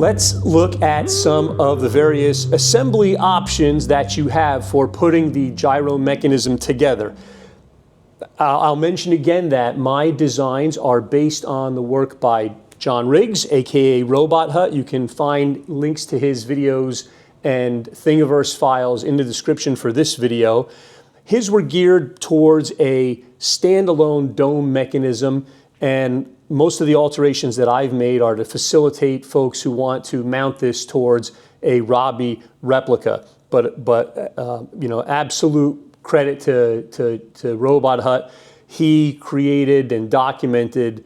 Let's look at some of the various assembly options that you have for putting the gyro mechanism together. I'll mention again that my designs are based on the work by John Riggs, aka Robot Hut. You can find links to his videos and Thingiverse files in the description for this video. His were geared towards a standalone dome mechanism, and most of the alterations that I've made are to facilitate folks who want to mount this towards a Robby replica. But you know, absolute credit to Robot Hut. He created and documented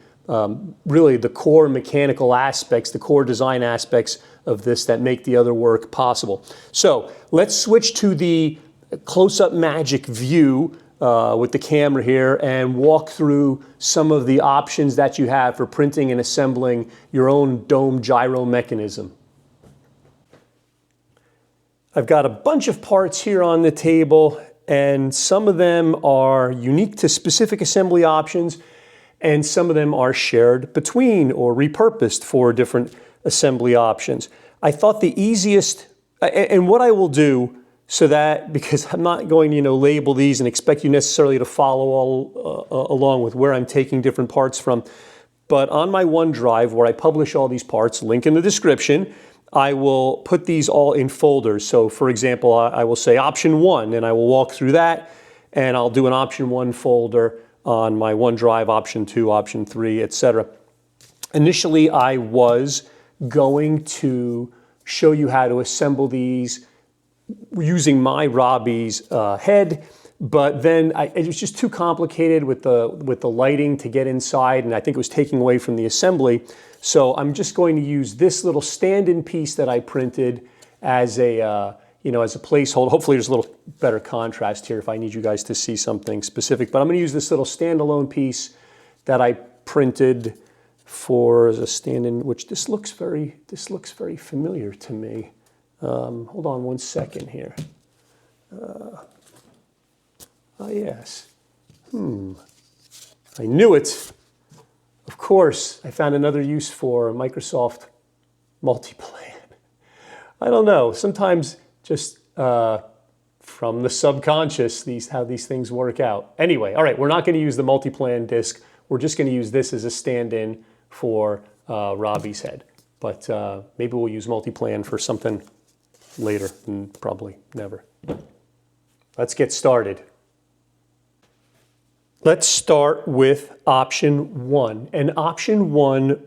really the core mechanical aspects, the core design aspects of this that make the other work possible. So let's switch to the close-up magic view with the camera here and walk through some of the options that you have for printing and assembling your own dome gyro mechanism. I've got a bunch of parts here on the table, and some of them are unique to specific assembly options, and some of them are shared between or repurposed for different assembly options. I thought the easiest, and what I will do, so that, because I'm not going to, label these and expect you necessarily to follow all along with where I'm taking different parts from, but on my OneDrive where I publish all these parts, link in the description, I will put these all in folders. So for example, I will say option 1 and I will walk through that, and I'll do an option 1 folder on my OneDrive, option 2, option 3, etc. Initially, I was going to show you how to assemble these using my Robby's head, but then it was just too complicated with the lighting to get inside, and I think it was taking away from the assembly. So I'm just going to use this little stand-in piece that I printed as a as a placeholder. Hopefully there's a little better contrast here if I need you guys to see something specific, but I'm going to use this little standalone piece that I printed for as a stand-in, which this looks very familiar to me. Hold on one second here. Yes. I knew it. Of course, I found another use for Microsoft Multiplan. I don't know. Sometimes just from the subconscious, how these things work out. Anyway, all right, we're not going to use the Multiplan disk. We're just going to use this as a stand-in for Robby's head. But maybe we'll use Multiplan for something later, and probably never. Let's get started. Let's start with option 1. And option 1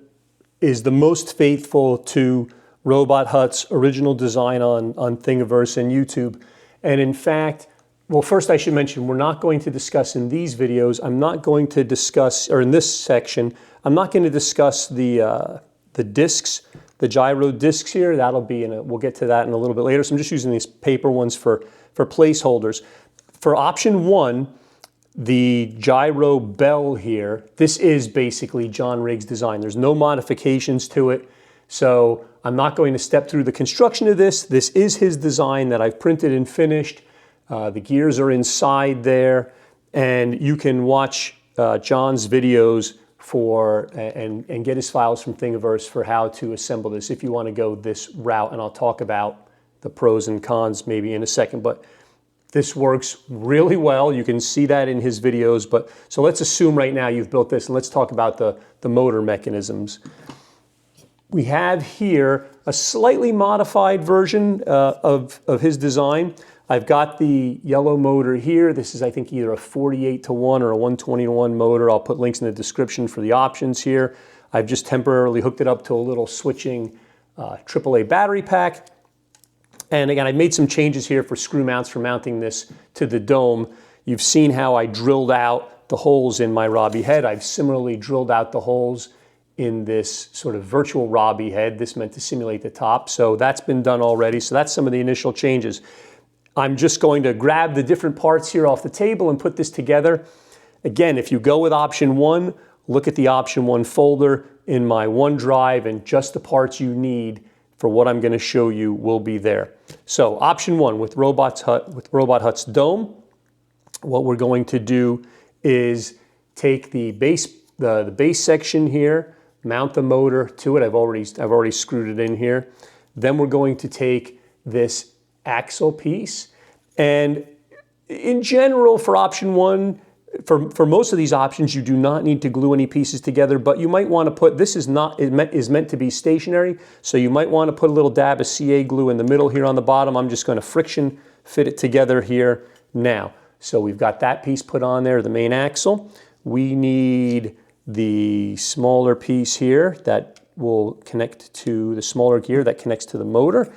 is the most faithful to Robot Hut's original design on Thingiverse and YouTube. And in fact, well, first I should mention, we're not going to discuss in these videos, I'm not going to discuss, or in this section, I'm not going to discuss the discs, the gyro discs here. That'll be we'll get to that in a little bit later. So I'm just using these paper ones for placeholders. For option 1, the gyro bell here, this is basically John Riggs' design. There's no modifications to it. So I'm not going to step through the construction of this. This is his design that I've printed and finished. The gears are inside there, and you can watch John's videos and get his files from Thingiverse for how to assemble this if you want to go this route, and I'll talk about the pros and cons maybe in a second. But this works really well. You can see that in his videos. But so let's assume right now you've built this, and let's talk about the motor mechanisms. We have here a slightly modified version of his design. I've got the yellow motor here. This is, I think, either a 48-to-1 or a 120-to-1 motor. I'll put links in the description for the options here. I've just temporarily hooked it up to a little switching AAA battery pack. And again, I made some changes here for screw mounts for mounting this to the dome. You've seen how I drilled out the holes in my Robby head. I've similarly drilled out the holes in this sort of virtual Robby head. This meant to simulate the top. So that's been done already. So that's some of the initial changes. I'm just going to grab the different parts here off the table and put this together. Again, if you go with option 1, look at the option 1 folder in my OneDrive, and just the parts you need for what I'm going to show you will be there. So option 1 with Robot Hut's dome, what we're going to do is take the base section here, mount the motor to it. I've already screwed it in here. Then we're going to take this axle piece, and in general for option one, for most of these options, you do not need to glue any pieces together, but you might want to put, this is meant to be stationary, so you might want to put a little dab of CA glue in the middle here on the bottom. I'm just going to friction fit it together here now. So we've got that piece put on there, the main axle. We need the smaller piece here that will connect to the smaller gear that connects to the motor.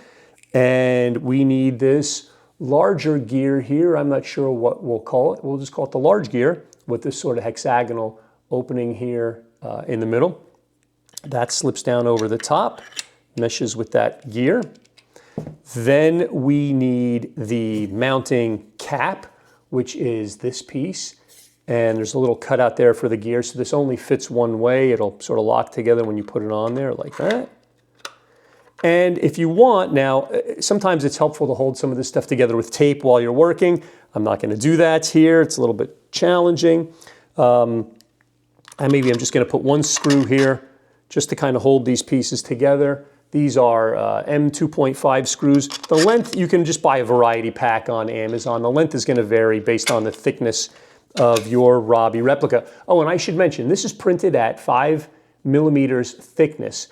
And we need this larger gear here. I'm not sure what we'll call it. We'll just call it the large gear with this sort of hexagonal opening here in the middle. That slips down over the top, meshes with that gear. Then we need the mounting cap, which is this piece. And there's a little cutout there for the gear, so this only fits one way. It'll sort of lock together when you put it on there like that. And if you want, now, sometimes it's helpful to hold some of this stuff together with tape while you're working. I'm not going to do that here. It's a little bit challenging. And maybe I'm just going to put one screw here just to kind of hold these pieces together. These are M2.5 screws. The length, you can just buy a variety pack on Amazon. The length is going to vary based on the thickness of your Robby replica. Oh, and I should mention, this is printed at 5mm thickness.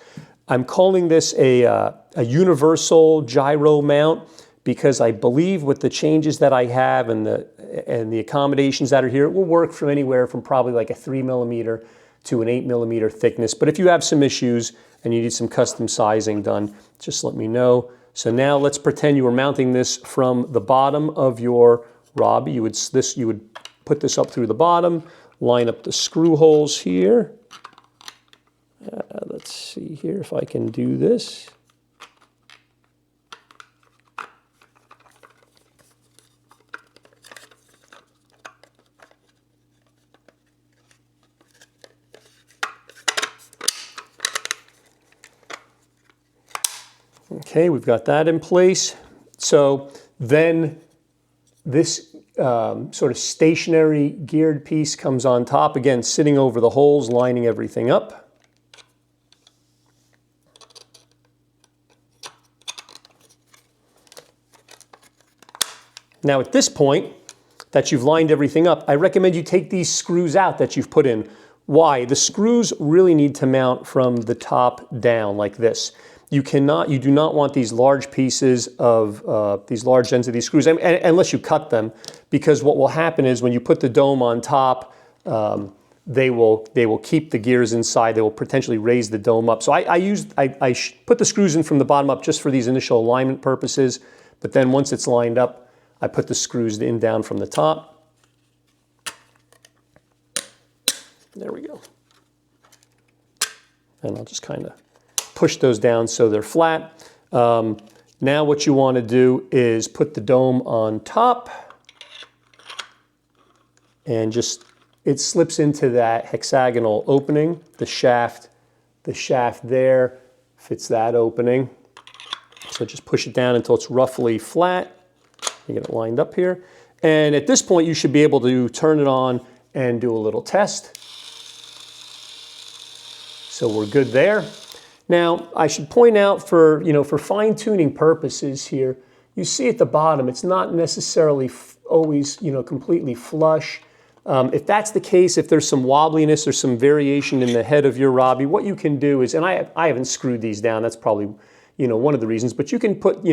I'm calling this a universal gyro mount because I believe with the changes that I have and the accommodations that are here, it will work from anywhere from probably like a 3mm to an 8mm thickness. But if you have some issues and you need some custom sizing done, just let me know. So now let's pretend you were mounting this from the bottom of your Robby. You would put this up through the bottom, line up the screw holes here. Let's see here if I can do this. Okay, we've got that in place. So then this sort of stationary geared piece comes on top, again, sitting over the holes, lining everything up. Now at this point that you've lined everything up, I recommend you take these screws out that you've put in. Why? The screws really need to mount from the top down like this. You do not want these large pieces of, these large ends of these screws, unless you cut them, because what will happen is when you put the dome on top, they will keep the gears inside. They will potentially raise the dome up. So I put the screws in from the bottom up just for these initial alignment purposes, but then once it's lined up, I put the screws in down from the top. There we go. And I'll just kind of push those down so they're flat. Now what you want to do is put the dome on top and it slips into that hexagonal opening. The shaft there fits that opening. So just push it down until it's roughly flat. You get it lined up here. And at this point, you should be able to turn it on and do a little test. So we're good there. Now, I should point out for fine-tuning purposes here, you see at the bottom, it's not necessarily always, completely flush. If that's the case, if there's some wobbliness or some variation in the head of your Robby, what you can do is, and I haven't screwed these down, that's probably, one of the reasons, but you can put,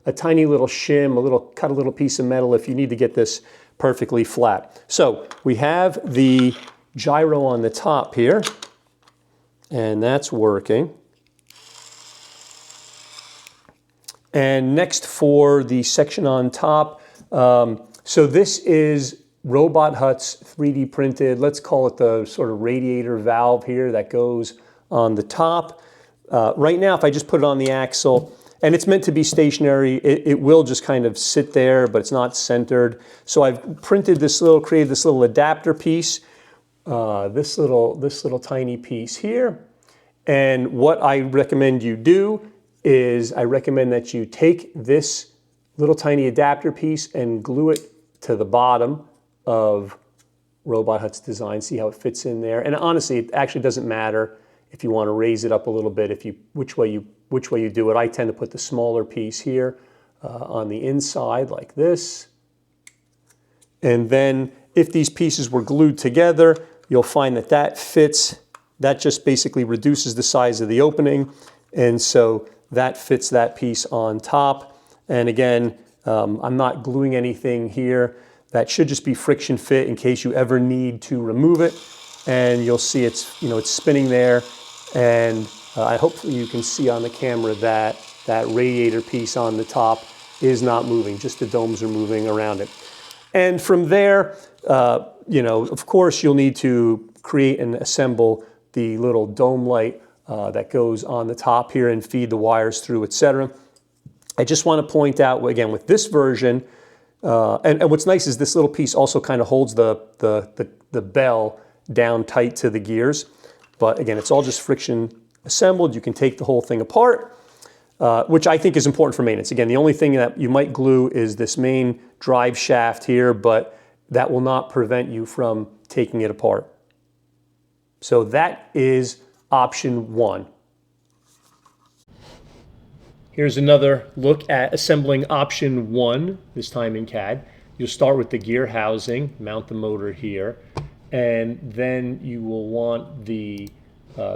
a tiny little shim, cut a little piece of metal if you need to get this perfectly flat. So we have the gyro on the top here, and that's working. And next for the section on top, so this is Robot Hut's 3D printed, let's call it the sort of radiator valve here that goes on the top. Right now, if I just put it on the axle, and it's meant to be stationary, it will just kind of sit there, but it's not centered. So I've created this little adapter piece, this little tiny piece here. And what I recommend you do is I recommend that you take this little tiny adapter piece and glue it to the bottom of Robot Hut's design. See how it fits in there. And honestly, it actually doesn't matter if you want to raise it up a little bit, which way you do it. I tend to put the smaller piece here on the inside like this. And then if these pieces were glued together, you'll find that that fits. That just basically reduces the size of the opening. And so that fits that piece on top. And again, I'm not gluing anything here. That should just be friction fit in case you ever need to remove it. And you'll see it's spinning there. And hopefully you can see on the camera that that radiator piece on the top is not moving, just the domes are moving around it. And from there, of course, you'll need to create and assemble the little dome light that goes on the top here and feed the wires through, etc. I just want to point out, again, with this version, and what's nice is this little piece also kind of holds the bell down tight to the gears. But again, it's all just friction assembled. You can take the whole thing apart, which I think is important for maintenance. Again, the only thing that you might glue is this main drive shaft here, but that will not prevent you from taking it apart. So that is option one. Here's another look at assembling option one, this time in CAD. You'll start with the gear housing, mount the motor here, and then you will want the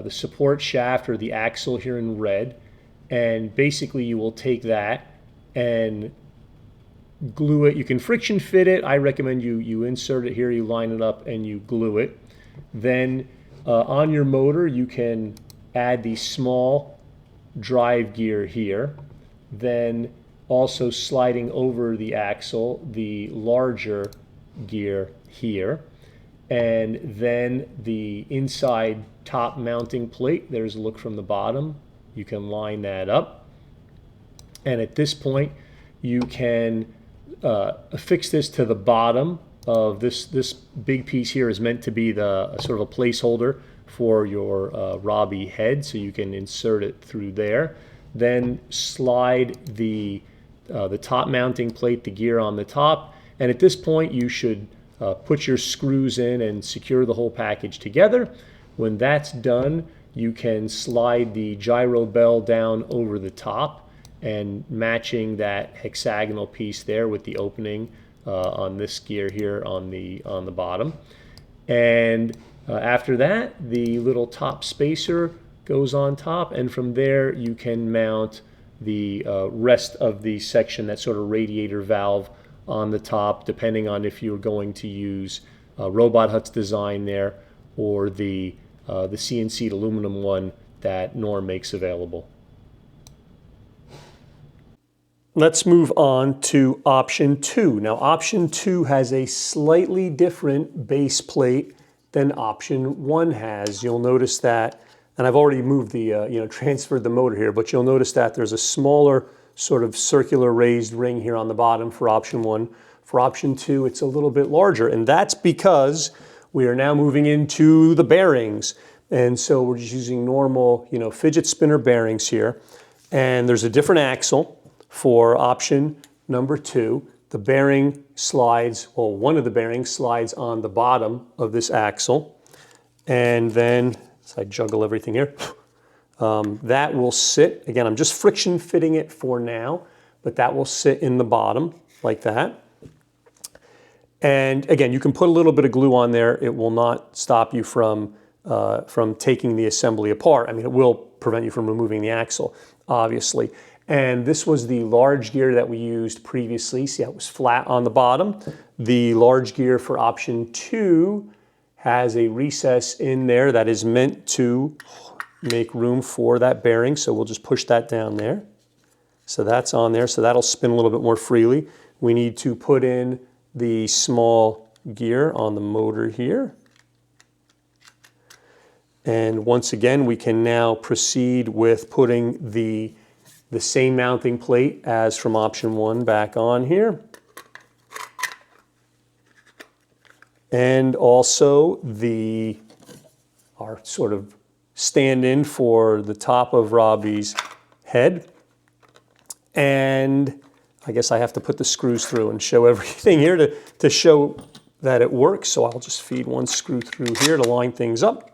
support shaft or the axle here in red. And basically you will take that and glue it. You can friction fit it. I recommend you insert it here, you line it up and you glue it. Then on your motor you can add the small drive gear here. Then also sliding over the axle, the larger gear here. And then the inside top mounting plate, there's a look from the bottom. You can line that up. And at this point, you can affix this to the bottom of this big piece here is meant to be the sort of a placeholder for your Robby head, so you can insert it through there. Then slide the top mounting plate, the gear on the top. And at this point, you should put your screws in and secure the whole package together. When that's done, you can slide the gyro bell down over the top and matching that hexagonal piece there with the opening on this gear here on the bottom. And after that, the little top spacer goes on top, and from there you can mount the rest of the section, that sort of radiator valve on the top, depending on if you're going to use Robot Hut's design there or the CNC aluminum one that Norm makes available. Let's move on to option two. Now option two has a slightly different base plate than option one has. You'll notice that, and I've already moved the, transferred the motor here, but you'll notice that there's a smaller sort of circular raised ring here on the bottom for option one. For option two, it's a little bit larger, and that's because we are now moving into the bearings. And so we're just using normal, fidget spinner bearings here. And there's a different axle for option number two. The bearing slides, well, one of the bearings slides on the bottom of this axle. And then, as I juggle everything here, that will sit, again, I'm just friction fitting it for now, but that will sit in the bottom like that. And again, you can put a little bit of glue on there. It will not stop you from taking the assembly apart. I mean, it will prevent you from removing the axle, obviously. And this was the large gear that we used previously. See how it was flat on the bottom? The large gear for option two has a recess in there that is meant to make room for that bearing. So we'll just push that down there. So that's on there. So that'll spin a little bit more freely. We need to put in the small gear on the motor here. And once again, we can now proceed with putting the same mounting plate as from option one back on here. And also our sort of stand-in for the top of Robby's head. And I guess I have to put the screws through and show everything here to show that it works. So I'll just feed one screw through here to line things up.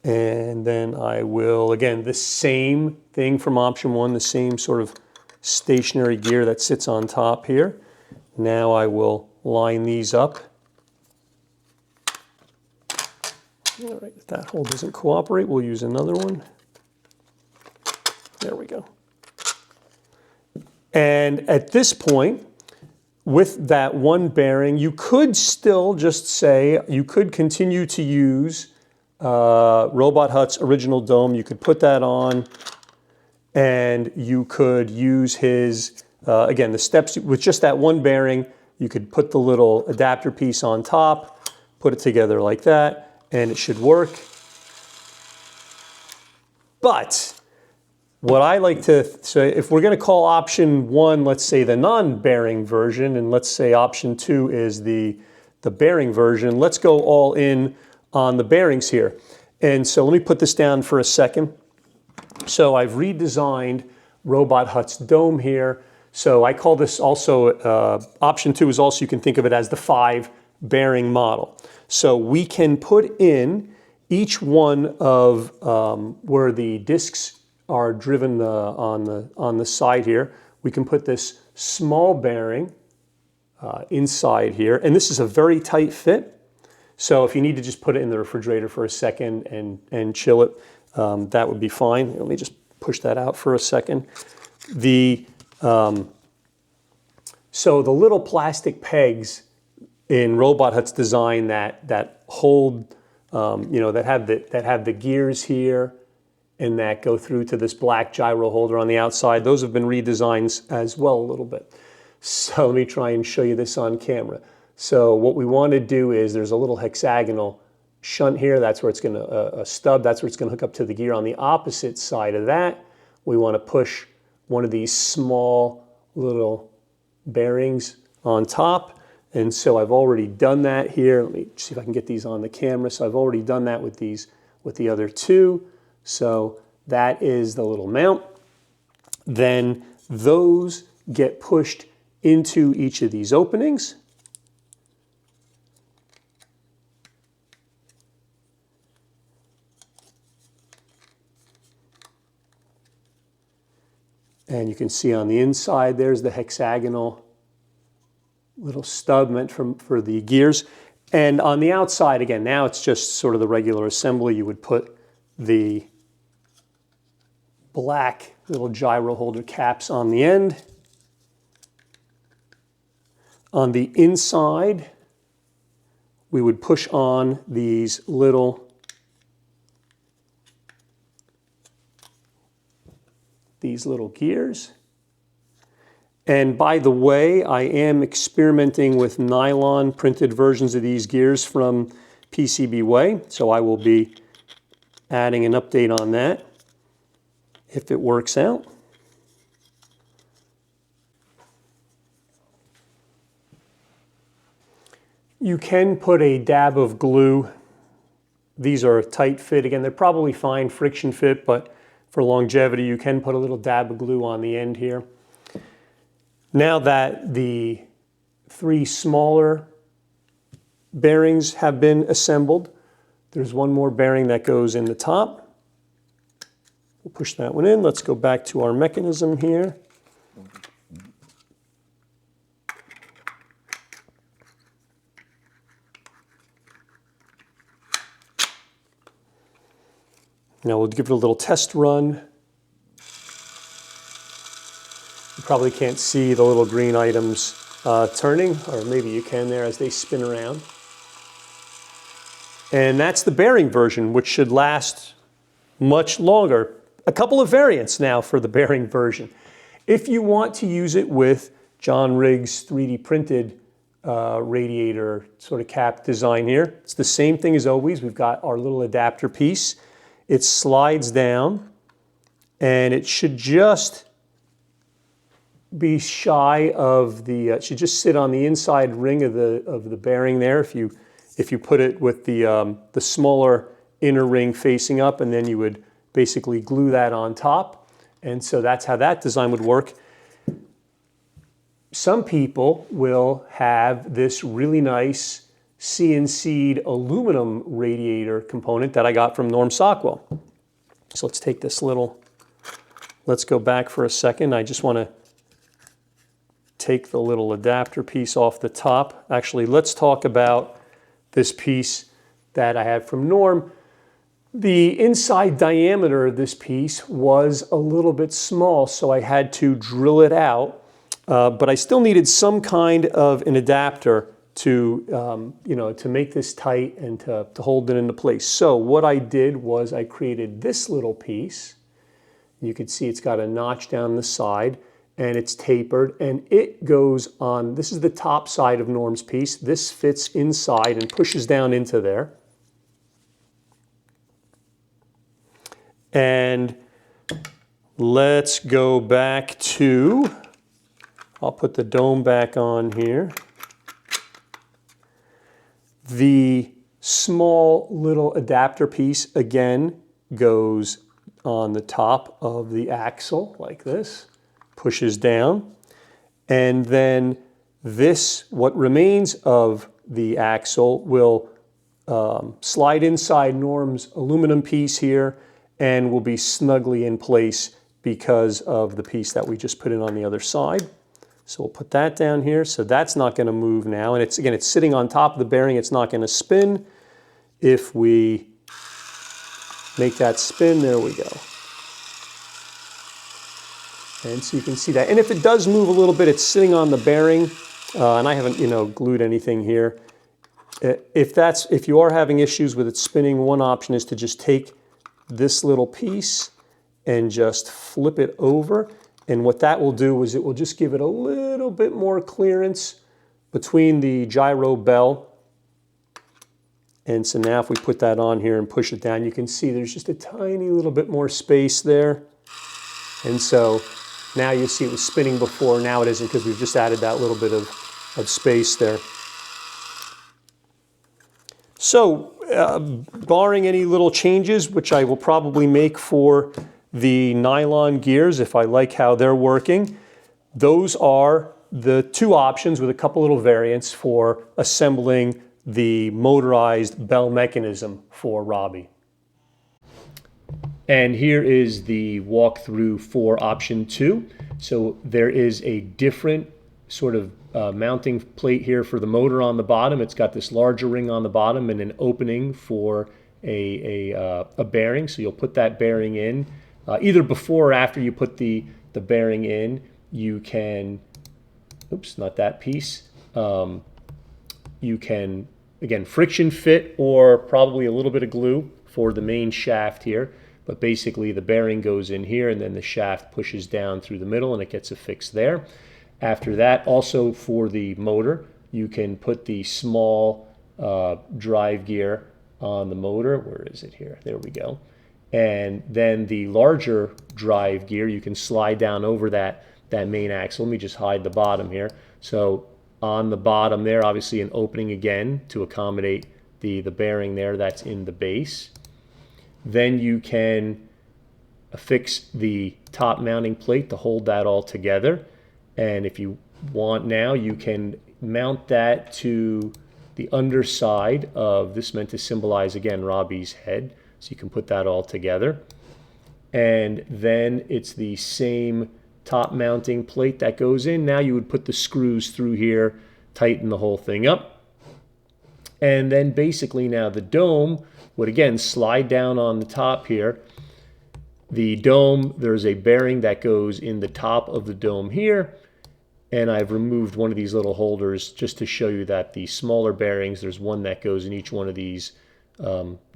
And then I will, again, the same thing from option one, the same sort of stationary gear that sits on top here. Now I will line these up. All right, if that hole doesn't cooperate, we'll use another one. There we go. And at this point, with that one bearing, you could still just say, you could continue to use Robot Hut's original dome. You could put that on, and you could use his, again, the steps with just that one bearing. You could put the little adapter piece on top, put it together like that, and it should work. But what I like to say, if we're going to call option one, let's say the non-bearing version, and let's say option two is the bearing version, let's go all in on the bearings here. And so let me put this down for a second. So I've redesigned Robot Hut's dome here. So I call this also, option two is also, you can think of it as the 5 bearing model. So we can put in each one of where the discs are driven on the side here. We can put this small bearing inside here, and this is a very tight fit. So if you need to just put it in the refrigerator for a second and chill it, that would be fine. Let me just push that out for a second. So the little plastic pegs in Robot Hut's design that hold, that have the gears here, and that go through to this black gyro holder on the outside. Those have been redesigned as well a little bit. So let me try and show you this on camera. So what we want to do is there's a little hexagonal shunt here. That's where it's going to, a stub, that's where it's going to hook up to the gear. On the opposite side of that, we want to push one of these small little bearings on top. And so I've already done that here. Let me see if I can get these on the camera. So I've already done that with the other two. So that is the little mount. Then those get pushed into each of these openings. And you can see on the inside, there's the hexagonal little stub meant for the gears. And on the outside, again, now it's just sort of the regular assembly. You would put the black little gyro holder caps on the end. On the inside, we would push on these little gears. And by the way, I am experimenting with nylon printed versions of these gears from PCBWay, so I will be adding an update on that if it works out. You can put a dab of glue. These are a tight fit. Again, they're probably fine friction fit, but for longevity, you can put a little dab of glue on the end here. Now that the 3 smaller bearings have been assembled, there's one more bearing that goes in the top. We'll push that one in. Let's go back to our mechanism here. Now we'll give it a little test run. You probably can't see the little green items turning, or maybe you can there as they spin around. And that's the bearing version, which should last much longer. A couple of variants now for the bearing version. If you want to use it with John Riggs 3D printed radiator sort of cap design here, it's the same thing as always. We've got our little adapter piece. It slides down, and it should just be shy of the, it should just sit on the inside ring of the bearing there. If you put it with the smaller inner ring facing up, and then you would basically glue that on top. And so that's how that design would work. Some people will have this really nice CNC'd aluminum radiator component that I got from Norm Sockwell. So let's take this let's go back for a second. I just want to take the little adapter piece off the top. Actually, let's talk about this piece that I had from Norm. The inside diameter of this piece was a little bit small, so I had to drill it out, but I still needed some kind of an adapter to, to make this tight and to hold it into place. So what I did was I created this little piece. You can see it's got a notch down the side and it's tapered, and it goes on, this is the top side of Norm's piece. This fits inside and pushes down into there. And let's go back to, I'll put the dome back on here. The small little adapter piece, again, goes on the top of the axle like this, pushes down. And then this, what remains of the axle, will slide inside Norm's aluminum piece here and will be snugly in place because of the piece that we just put in on the other side. So we'll put that down here. So that's not going to move now. And it's, again, it's sitting on top of the bearing. It's not going to spin. If we make that spin, there we go. And so you can see that. And if it does move a little bit, it's sitting on the bearing. And I haven't, glued anything here. If you are having issues with it spinning, one option is to just take this little piece and just flip it over. And what that will do is it will just give it a little bit more clearance between the gyro bell. And so now if we put that on here and push it down, you can see there's just a tiny little bit more space there. And so now you see it was spinning before, now it isn't because we've just added that little bit of space there. So barring any little changes, which I will probably make for the nylon gears if I like how they're working, those are the two options with a couple little variants for assembling the motorized bell mechanism for Robby. And here is the walkthrough for option 2. So there is a different sort of mounting plate here for the motor on the bottom. It's got this larger ring on the bottom and an opening for a bearing. So you'll put that bearing in. Either before or after you put the bearing in, you can, oops, not that piece. You can, again, friction fit or probably a little bit of glue for the main shaft here. But basically the bearing goes in here and then the shaft pushes down through the middle and it gets affixed there. After that, also for the motor, you can put the small drive gear on the motor. Where is it here? There we go. And then the larger drive gear, you can slide down over that main axle. Let me just hide the bottom here. So on the bottom there, obviously an opening again to accommodate the bearing there that's in the base. Then you can affix the top mounting plate to hold that all together. And if you want now, you can mount that to the underside of this, meant to symbolize, again, Robby's head. So you can put that all together. And then it's the same top mounting plate that goes in. Now you would put the screws through here, tighten the whole thing up. And then basically now the dome would, again, slide down on the top here. The dome, there's a bearing that goes in the top of the dome here. And I've removed one of these little holders just to show you that the smaller bearings, there's one that goes in each one of these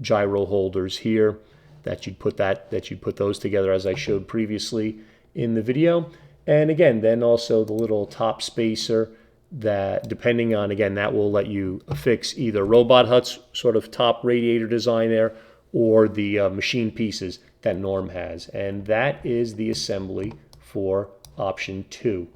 gyro holders here, that you'd put those together as I showed previously in the video. And again, then also the little top spacer that, depending on, again, that will let you affix either Robot Hut's sort of top radiator design there or the machine pieces that Norm has. And that is the assembly for option 2.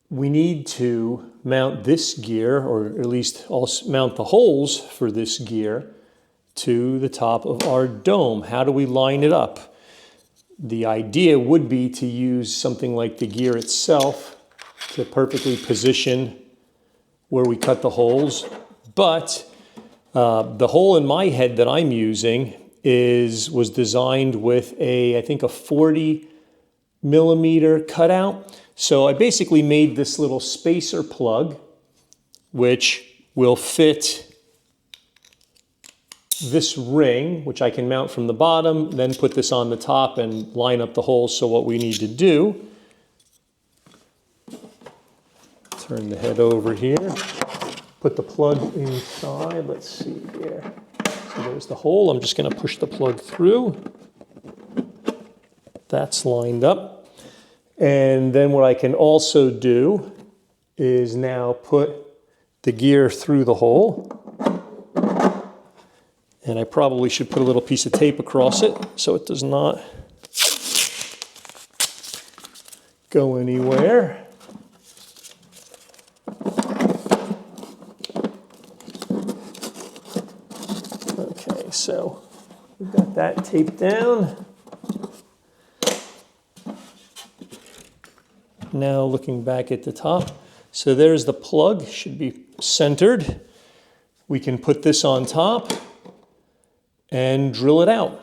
We need to mount this gear, or at least also mount the holes for this gear to the top of our dome. How do we line it up? The idea would be to use something like the gear itself to perfectly position where we cut the holes. But the hole in my head that I'm using was designed with I think a 40 millimeter cutout. So I basically made this little spacer plug, which will fit this ring, which I can mount from the bottom, then put this on the top and line up the holes. So what we need to do, turn the head over here, put the plug inside. Let's see here. So there's the hole. I'm just going to push the plug through. That's lined up. And then what I can also do is now put the gear through the hole. And I probably should put a little piece of tape across it so it does not go anywhere. Okay, so we've got that taped down. Now looking back at the top, so there's the plug, should be centered. We can put this on top and drill it out.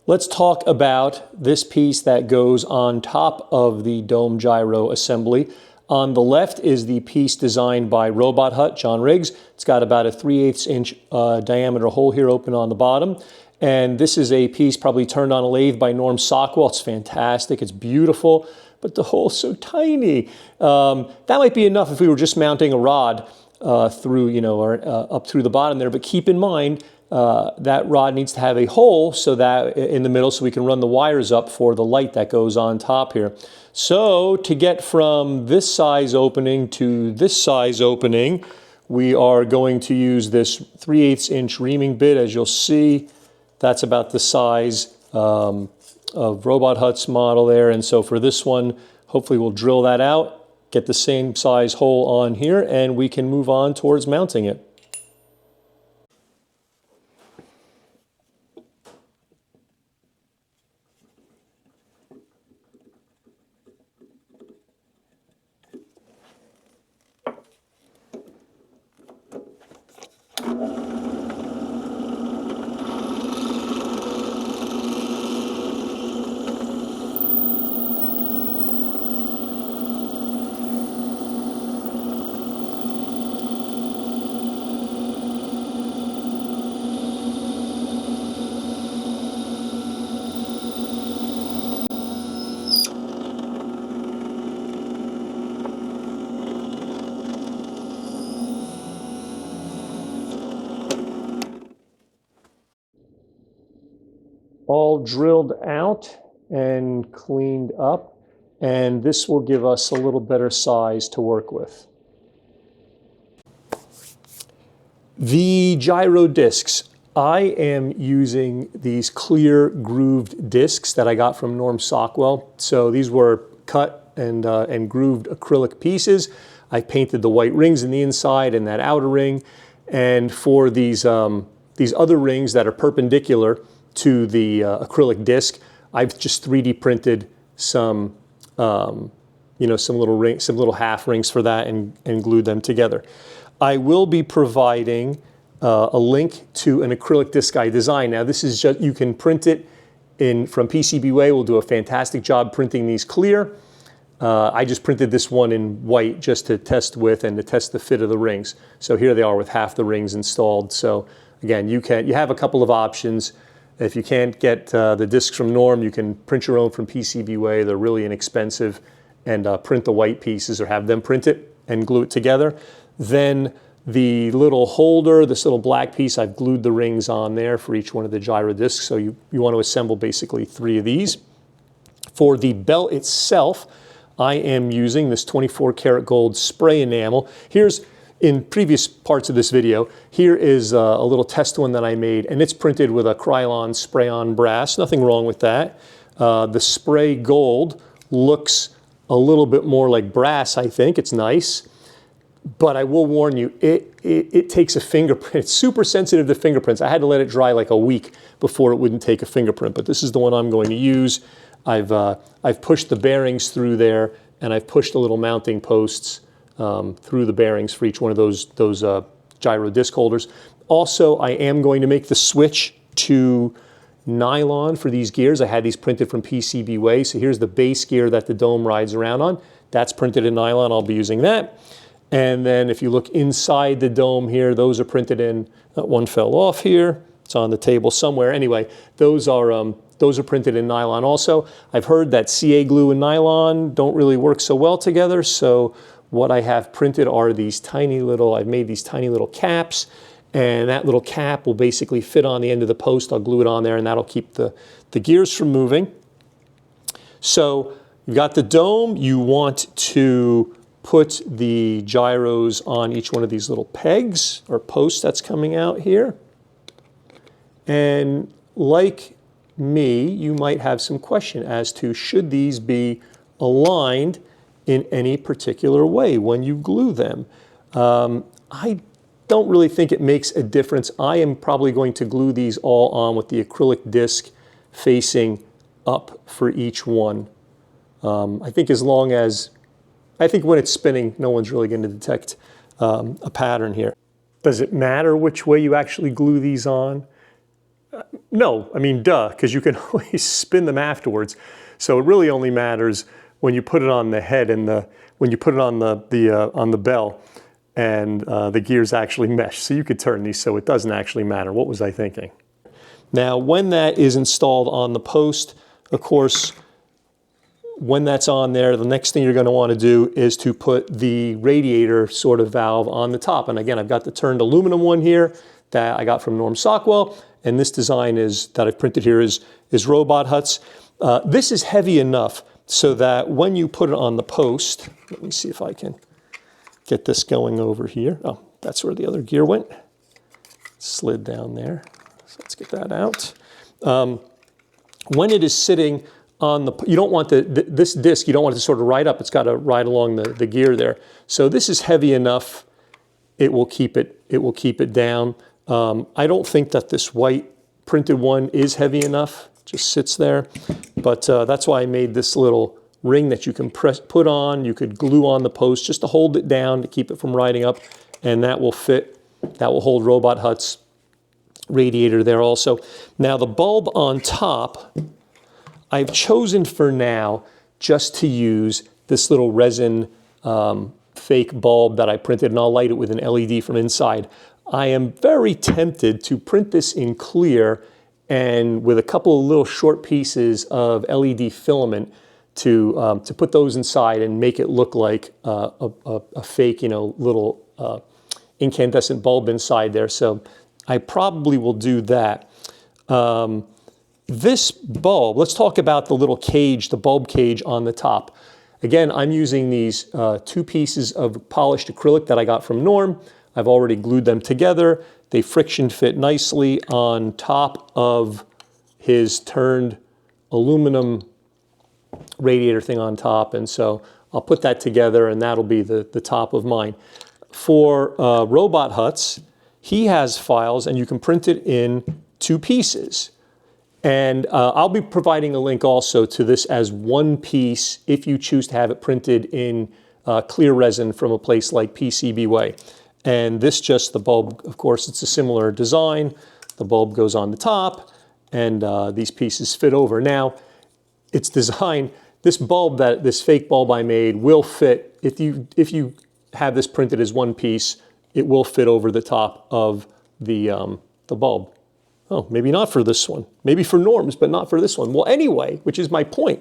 Let's talk about this piece that goes on top of the dome gyro assembly. On the left is the piece designed by Robot Hut, John Riggs. It's got about a 3/8 inch diameter hole here open on the bottom. And this is a piece probably turned on a lathe by Norm Sockwell. It's fantastic, it's beautiful, but the hole's so tiny. That might be enough if we were just mounting a rod through, or up through the bottom there, but keep in mind, that rod needs to have a hole so that in the middle so we can run the wires up for the light that goes on top here. So to get from this size opening to this size opening, we are going to use this 3/8 inch reaming bit. As you'll see, that's about the size of Robot Hut's model there. And so for this one, hopefully we'll drill that out, get the same size hole on here, and we can move on towards mounting it. All drilled out and cleaned up, and this will give us a little better size to work with. The gyro discs. I am using these clear grooved discs that I got from Norm Sockwell. So these were cut and grooved acrylic pieces. I painted the white rings in the inside and that outer ring. And for these other rings that are perpendicular to the acrylic disc, I've just 3D printed some little half rings for that and glued them together. I will be providing a link to an acrylic disc I designed. Now this is just, you can print it from PCBWay. We'll do a fantastic job printing these clear. I just printed this one in white just to test with and to test the fit of the rings. So here they are with half the rings installed. So again, you have a couple of options. If you can't get the discs from Norm, you can print your own from PCBWay. They're really inexpensive, and print the white pieces or have them print it and glue it together. Then the little holder, this little black piece, I've glued the rings on there for each one of the gyro discs. So you want to assemble basically 3 of these. For the belt itself, I am using this 24 karat gold spray enamel. in previous parts of this video. Here is a little test one that I made, and it's printed with a Krylon spray-on brass. Nothing wrong with that. The spray gold looks a little bit more like brass, I think. It's nice. But I will warn you, it takes a fingerprint. It's super sensitive to fingerprints. I had to let it dry like a week before it wouldn't take a fingerprint, but this is the one I'm going to use. I've pushed the bearings through there, and I've pushed the little mounting posts through the bearings for each one of those gyro disc holders. Also, I am going to make the switch to nylon for these gears. I had these printed from PCBWay. So here's the base gear that the dome rides around on. That's printed in nylon. I'll be using that. And then if you look inside the dome here, those are printed in, that one fell off here. It's on the table somewhere. Anyway, those are printed in nylon also. I've heard that CA glue and nylon don't really work so well together. So what I have printed are these tiny little, I've made these tiny little caps, and that little cap will basically fit on the end of the post. I'll glue it on there, and that'll keep the gears from moving. So you've got the dome. You want to put the gyros on each one of these little pegs or posts that's coming out here. And like me, you might have some question as to should these be aligned in any particular way when you glue them. I don't really think it makes a difference. I am probably going to glue these all on with the acrylic disc facing up for each one. I think as long as, I think when it's spinning, no one's really going to detect a pattern here. Does it matter which way you actually glue these on? No, I mean, duh, because you can always spin them afterwards. So it really only matters when you put it on the head and when you put it on the bell and the gears actually mesh. So you could turn these so it doesn't actually matter. What was I thinking? Now, when that is installed on the post, of course, when that's on there, the next thing you're going to want to do is to put the radiator sort of valve on the top. And again, I've got the turned aluminum one here that I got from Norm Sockwell. And this design that I've printed here is Robot Huts. This is heavy enough so that when you put it on the post, let me see if I can get this going over here. Oh, that's where the other gear went. Slid down there. So let's get that out. When it is sitting on the, you don't want this disc, you don't want it to sort of ride up. It's got to ride along the gear there. So this is heavy enough. It will keep it down. I don't think that this white printed one is heavy enough. It just sits there. But that's why I made this little ring that you can put on. You could glue on the post just to hold it down to keep it from riding up. And that will fit, that will hold Robot Hut's radiator there also. Now the bulb on top, I've chosen for now just to use this little resin fake bulb that I printed, and I'll light it with an LED from inside. I am very tempted to print this in clear and with a couple of little short pieces of LED filament to put those inside and make it look like a fake, little incandescent bulb inside there. So I probably will do that. This bulb, let's talk about the little cage, the bulb cage on the top. Again, I'm using these 2 pieces of polished acrylic that I got from Norm. I've already glued them together. They friction fit nicely on top of his turned aluminum radiator thing on top. And so I'll put that together and that'll be the top of mine. For Robot Huts, he has files and you can print it in 2 pieces. And I'll be providing a link also to this as one piece if you choose to have it printed in clear resin from a place like PCBWay. And this just the bulb, of course, it's a similar design. The bulb goes on the top and these pieces fit over. Now, it's designed, this bulb, this fake bulb I made will fit, if you have this printed as one piece, it will fit over the top of the bulb. Oh, maybe not for this one. Maybe for Norm's, but not for this one. Well, anyway, which is my point.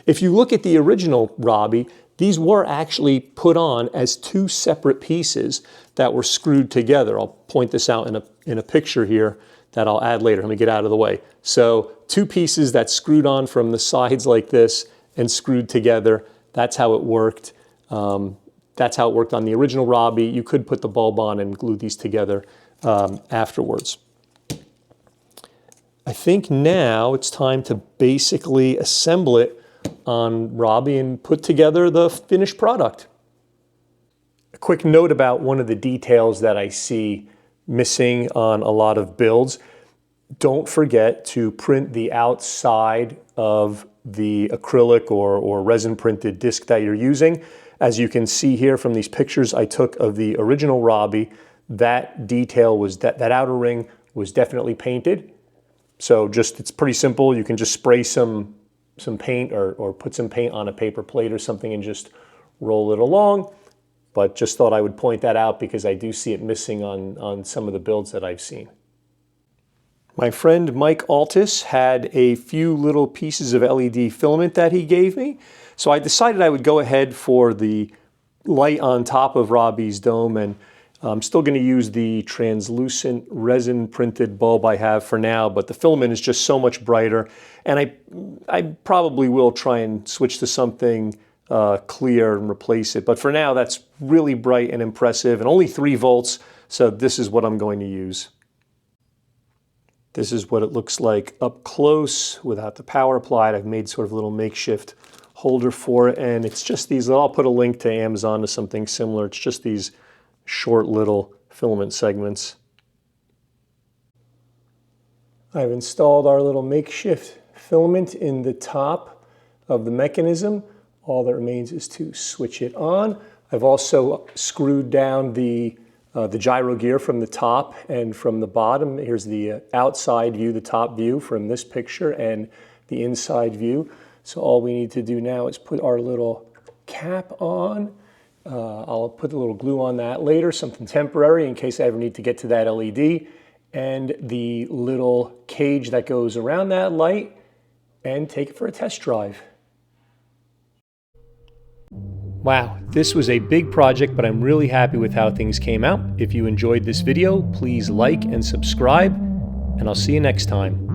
If you look at the original Robby, these were actually put on as 2 separate pieces that were screwed together. I'll point this out in a picture here that I'll add later. Let me get out of the way. So 2 pieces that screwed on from the sides like this and screwed together. That's how it worked. that's how it worked on the original Robby. You could put the bulb on and glue these together afterwards. I think now it's time to basically assemble it on Robby and put together the finished product. A quick note about one of the details that I see missing on a lot of builds. Don't forget to print the outside of the acrylic or resin printed disc that you're using. As you can see here from these pictures I took of the original Robby, that detail was that outer ring was definitely painted. So it's pretty simple. You can just spray some paint or put some paint on a paper plate or something and just roll it along. But just thought I would point that out because I do see it missing on some of the builds that I've seen. My friend Mike Altus had a few little pieces of LED filament that he gave me. So I decided I would go ahead for the light on top of Robby's dome, and I'm still going to use the translucent resin printed bulb I have for now, but the filament is just so much brighter, and I probably will try and switch to something clear and replace it. But for now, that's really bright and impressive, and only 3 volts, so this is what I'm going to use. This is what it looks like up close without the power applied. I've made sort of a little makeshift holder for it, and it's just these, I'll put a link to Amazon to something similar. It's just these short little filament segments. I've installed our little makeshift filament in the top of the mechanism. All that remains is to switch it on. I've also screwed down the gyro gear from the top and from the bottom. Here's the outside view, the top view from this picture, and the inside view. So all we need to do now is put our little cap on. I'll put a little glue on that later, something temporary in case I ever need to get to that LED, and the little cage that goes around that light, and take it for a test drive. Wow, this was a big project, but I'm really happy with how things came out. If you enjoyed this video, please like and subscribe, and I'll see you next time.